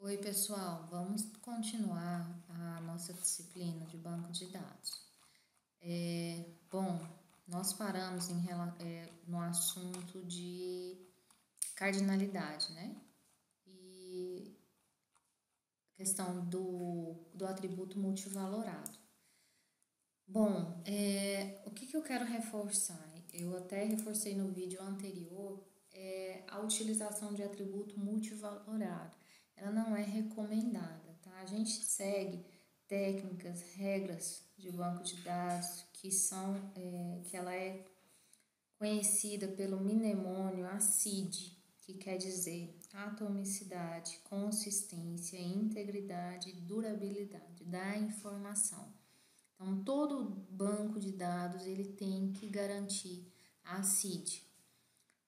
Oi, pessoal, vamos continuar a nossa disciplina de banco de dados. Bom, nós paramos no assunto de cardinalidade, né? E questão do atributo multivalorado. Bom, o que eu quero reforçar? Eu até reforcei no vídeo anterior a utilização de atributo multivalorado. Ela não é recomendada, tá? A gente segue técnicas, regras de banco de dados que ela é conhecida pelo mnemônio ACID, que quer dizer atomicidade, consistência, integridade e durabilidade da informação. Então, todo banco de dados ele tem que garantir a CID.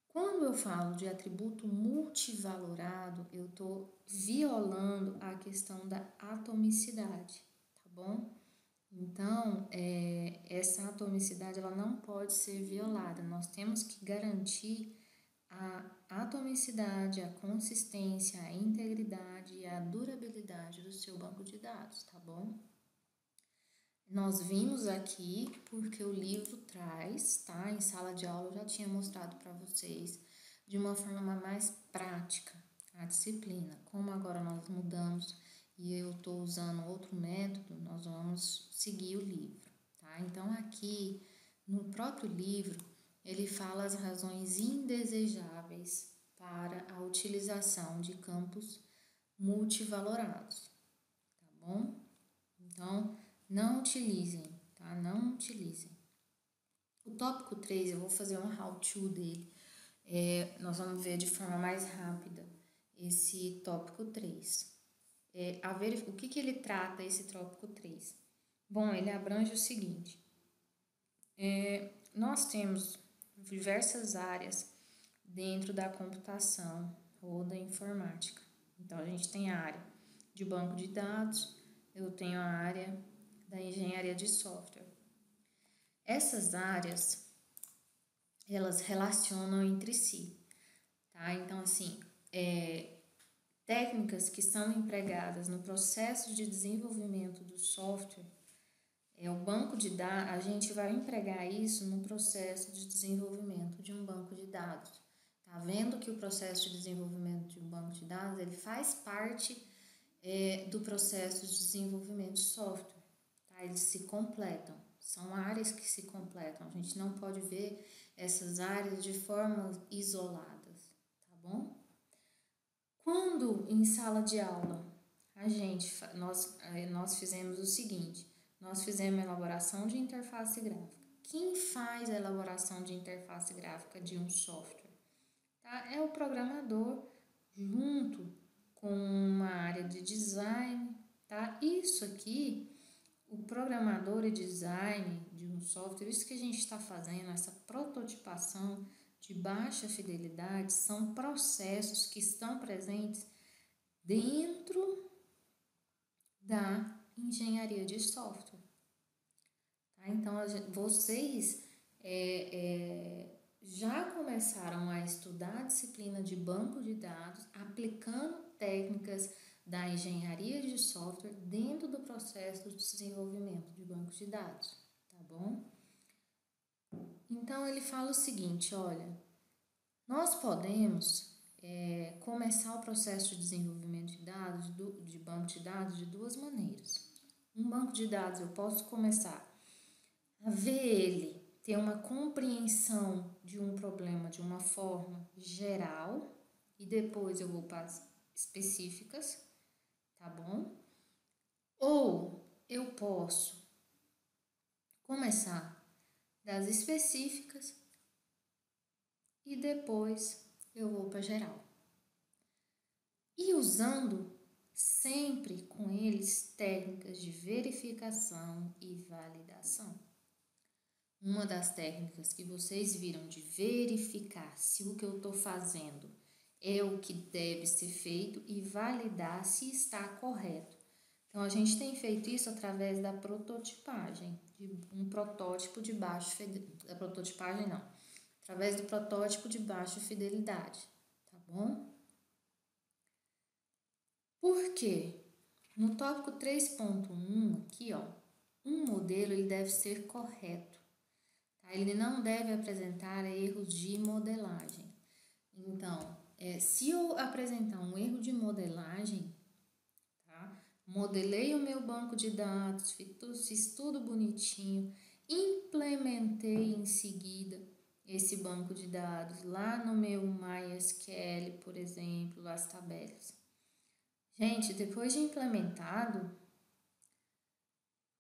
Quando eu falo de atributo multivalorado, eu estou violando a questão da atomicidade, tá bom? Então, essa atomicidade ela não pode ser violada. Nós temos que garantir a atomicidade, a consistência, a integridade e a durabilidade do seu banco de dados, tá bom? Nós vimos aqui porque o livro traz, tá? Em sala de aula eu já tinha mostrado para vocês de uma forma mais prática a disciplina. Como agora nós mudamos e eu estou usando outro método, nós vamos seguir o livro, tá? Então aqui no próprio livro ele fala as razões indesejáveis para a utilização de campos multivalorados, tá bom? Então, não utilizem, tá? Não utilizem. O tópico 3, eu vou fazer um how-to dele. Nós vamos ver de forma mais rápida esse tópico 3. O que ele trata, esse tópico 3? Bom, ele abrange o seguinte. Nós temos diversas áreas dentro da computação ou da informática. Então, a gente tem a área de banco de dados, eu tenho a área da engenharia de software. Essas áreas, elas relacionam entre si, tá? Então, assim, técnicas que são empregadas no processo de desenvolvimento do software, o banco de dados, a gente vai empregar isso no processo de desenvolvimento de um banco de dados. Tá vendo que o processo de desenvolvimento de um banco de dados, ele faz parte do processo de desenvolvimento de software, tá? Eles se completam, são áreas que se completam, a gente não pode ver essas áreas de forma isoladas, tá bom? Quando em sala de aula nós fizemos o seguinte, nós fizemos a elaboração de interface gráfica. Quem faz a elaboração de interface gráfica de um software? Tá? É o programador junto com uma área de design, tá? Isso aqui, o programador e design de um software, isso que a gente está fazendo, essa prototipação de baixa fidelidade, são processos que estão presentes dentro da engenharia de software. Tá? Então, vocês já começaram a estudar a disciplina de banco de dados, aplicando técnicas da engenharia de software dentro do processo de desenvolvimento de bancos de dados, tá bom? Então, ele fala o seguinte, olha, nós podemos começar o processo de desenvolvimento de dados, de banco de dados, de duas maneiras. Um banco de dados eu posso começar a ver ele, ter uma compreensão de um problema de uma forma geral e depois eu vou para as específicas, tá bom? Ou eu posso começar das específicas e depois eu vou para geral. E usando sempre com eles técnicas de verificação e validação. Uma das técnicas que vocês viram de verificar se o que eu estou fazendo é o que deve ser feito e validar se está correto. Então, a gente tem feito isso através da prototipagem, de um protótipo de baixa fidelidade. Prototipagem não, através do protótipo de baixa fidelidade, tá bom? Por quê? No tópico 3.1 aqui, ó, um modelo ele deve ser correto, tá? Ele não deve apresentar erros de modelagem. Então, se eu apresentar um erro de modelagem, tá? Modelei o meu banco de dados, fiz tudo bonitinho, implementei em seguida esse banco de dados lá no meu MySQL, por exemplo, as tabelas. Gente, depois de implementado,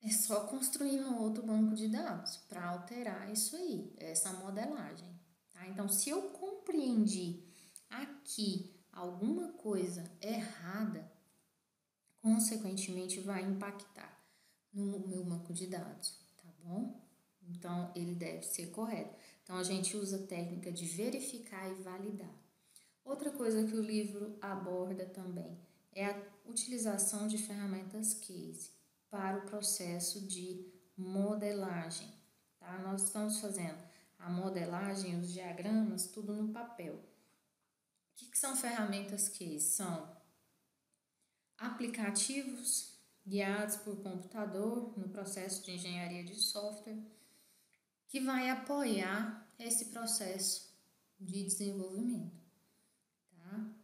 é só construir um outro banco de dados para alterar isso aí, essa modelagem. Tá? Então, se eu compreendi aqui alguma coisa errada, consequentemente vai impactar no meu banco de dados, tá bom? Então, ele deve ser correto. Então, a gente usa a técnica de verificar e validar. Outra coisa que o livro aborda também é a utilização de ferramentas case para o processo de modelagem. Tá? Nós estamos fazendo a modelagem, os diagramas, tudo no papel. O que são ferramentas case? São aplicativos guiados por computador no processo de engenharia de software que vai apoiar esse processo de desenvolvimento. Tá?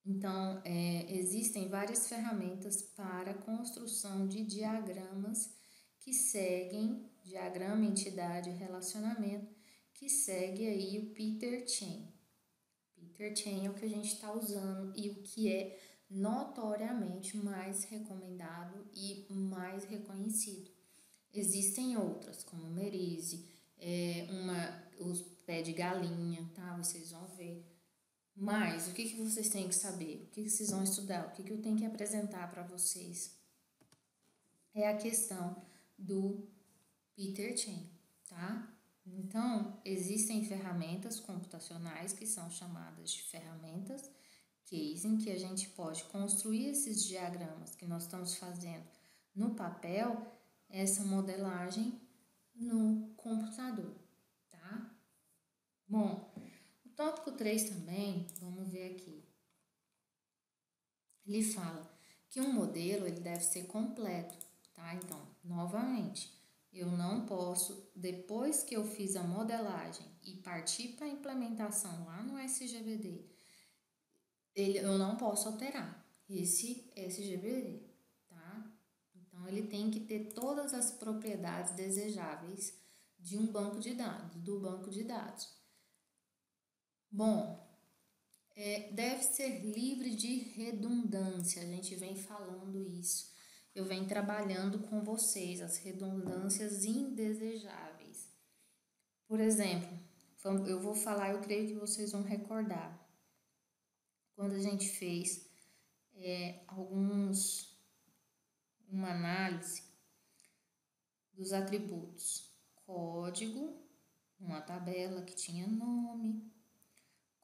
Então, existem várias ferramentas para construção de diagramas que seguem, diagrama, entidade, relacionamento, que segue aí o Peter Chain. Peter Chain é o que a gente está usando e o que é notoriamente mais recomendado e mais reconhecido. Existem outras, como Merize, os pé de galinha, tá? Vocês vão ver. Mas o que vocês têm que saber? O que vocês vão estudar? O que eu tenho que apresentar para vocês? É a questão do Peter Chain, tá? Então, existem ferramentas computacionais que são chamadas de ferramentas case, em que a gente pode construir esses diagramas que nós estamos fazendo no papel, essa modelagem no computador, tá? Bom, o tópico 3 também, vamos ver aqui. Ele fala que um modelo ele deve ser completo, tá? Então, novamente, eu não posso, depois que eu fiz a modelagem e partir para a implementação lá no SGBD, eu não posso alterar esse SGBD, tá? Então, ele tem que ter todas as propriedades desejáveis de um banco de dados, do banco de dados. Bom, deve ser livre de redundância, a gente vem falando isso. Eu venho trabalhando com vocês as redundâncias indesejáveis. Por exemplo, eu vou falar, eu creio que vocês vão recordar. Quando a gente fez uma análise dos atributos código, uma tabela que tinha nome,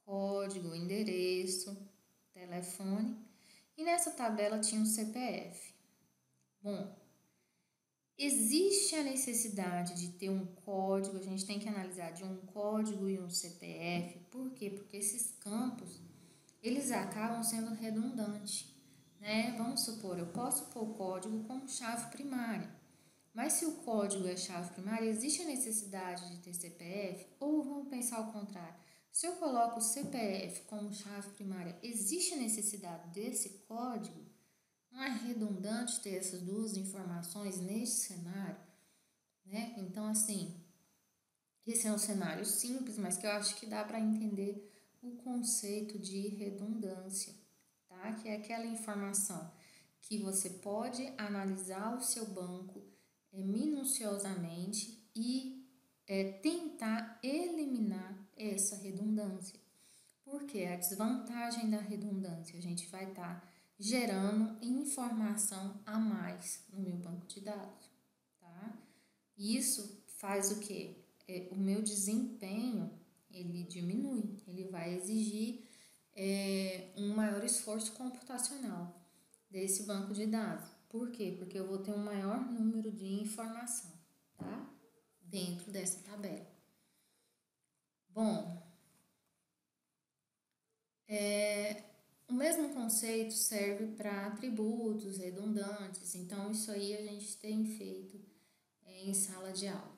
código, endereço, telefone, e nessa tabela tinha um CPF. Bom, existe a necessidade de ter um código, a gente tem que analisar de um código e um CPF, por quê? Porque esses campos, eles acabam sendo redundantes, né? Vamos supor, eu posso pôr o código como chave primária, mas se o código é chave primária, existe a necessidade de ter CPF? Ou vamos pensar ao contrário, se eu coloco o CPF como chave primária, existe a necessidade desse código? Não é redundante ter essas duas informações neste cenário, né? Então, assim, esse é um cenário simples, mas que eu acho que dá para entender o conceito de redundância, tá? Que é aquela informação que você pode analisar o seu banco minuciosamente e tentar eliminar essa redundância. Porque a desvantagem da redundância, a gente vai estar gerando informação a mais no meu banco de dados, tá? Isso faz o quê? O meu desempenho, ele diminui, ele vai exigir um maior esforço computacional desse banco de dados. Por quê? Porque eu vou ter um maior número de informação, tá? Dentro dessa tabela. Bom, O mesmo conceito serve para atributos redundantes, então isso aí a gente tem feito em sala de aula.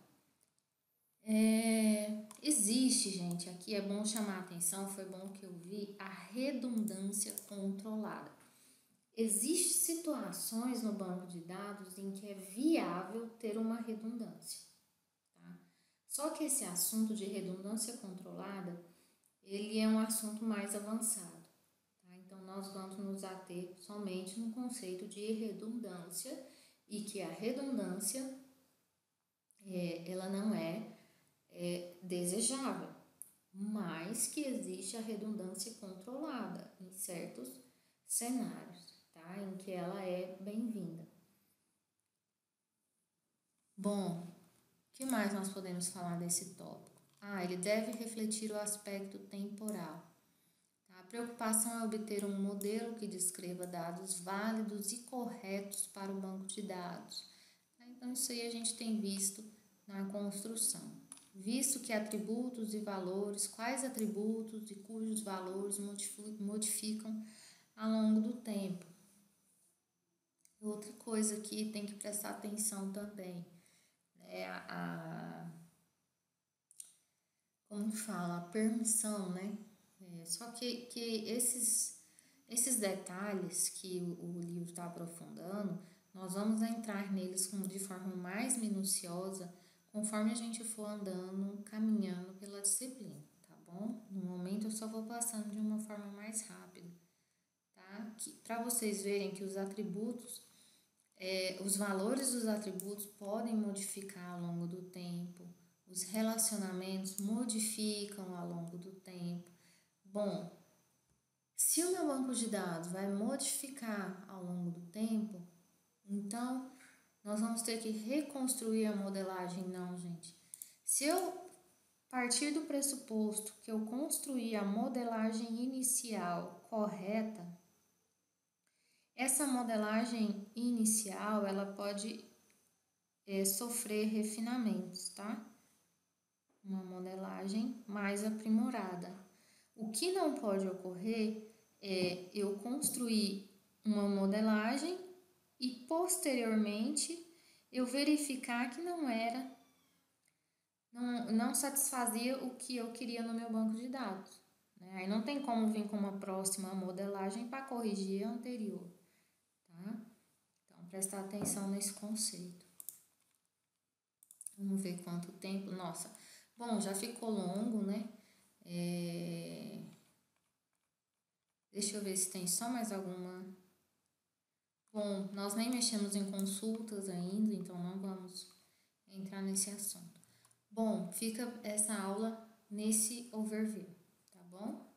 Existe, gente, aqui é bom chamar a atenção, foi bom que eu vi, a redundância controlada. Existem situações no banco de dados em que é viável ter uma redundância, tá? Só que esse assunto de redundância controlada, ele é um assunto mais avançado, tá? Então, nós vamos nos ater somente no conceito de redundância e que a redundância, ela não é desejável, mas que existe a redundância controlada em certos cenários, tá? Em que ela é bem-vinda. Bom, o que mais nós podemos falar desse tópico? Ele deve refletir o aspecto temporal. A preocupação é obter um modelo que descreva dados válidos e corretos para o banco de dados. Então, isso aí a gente tem visto na construção. Visto que atributos e valores, quais atributos e cujos valores modificam ao longo do tempo. Outra coisa que tem que prestar atenção também é como fala, a permissão, né? Só que esses detalhes que o livro está aprofundando, nós vamos entrar neles de forma mais minuciosa conforme a gente for andando, caminhando pela disciplina, tá bom? No momento eu só vou passando de uma forma mais rápida, tá? Para vocês verem que os atributos, os valores dos atributos podem modificar ao longo do tempo, os relacionamentos modificam ao longo do tempo. Bom, se o meu banco de dados vai modificar ao longo do tempo, então nós vamos ter que reconstruir a modelagem. Não, gente. Se eu partir do pressuposto que eu construí a modelagem inicial correta, essa modelagem inicial ela pode sofrer refinamentos, tá? Uma modelagem mais aprimorada. O que não pode ocorrer é eu construir uma modelagem e posteriormente eu verificar que não satisfazia o que eu queria no meu banco de dados. Né? Aí não tem como vir com uma próxima modelagem para corrigir a anterior. Tá? Então, prestar atenção nesse conceito. Vamos ver quanto tempo. Nossa, bom, já ficou longo, né? Deixa eu ver se tem só mais alguma. Bom, nós nem mexemos em consultas ainda, então não vamos entrar nesse assunto. Bom, fica essa aula nesse overview, tá bom?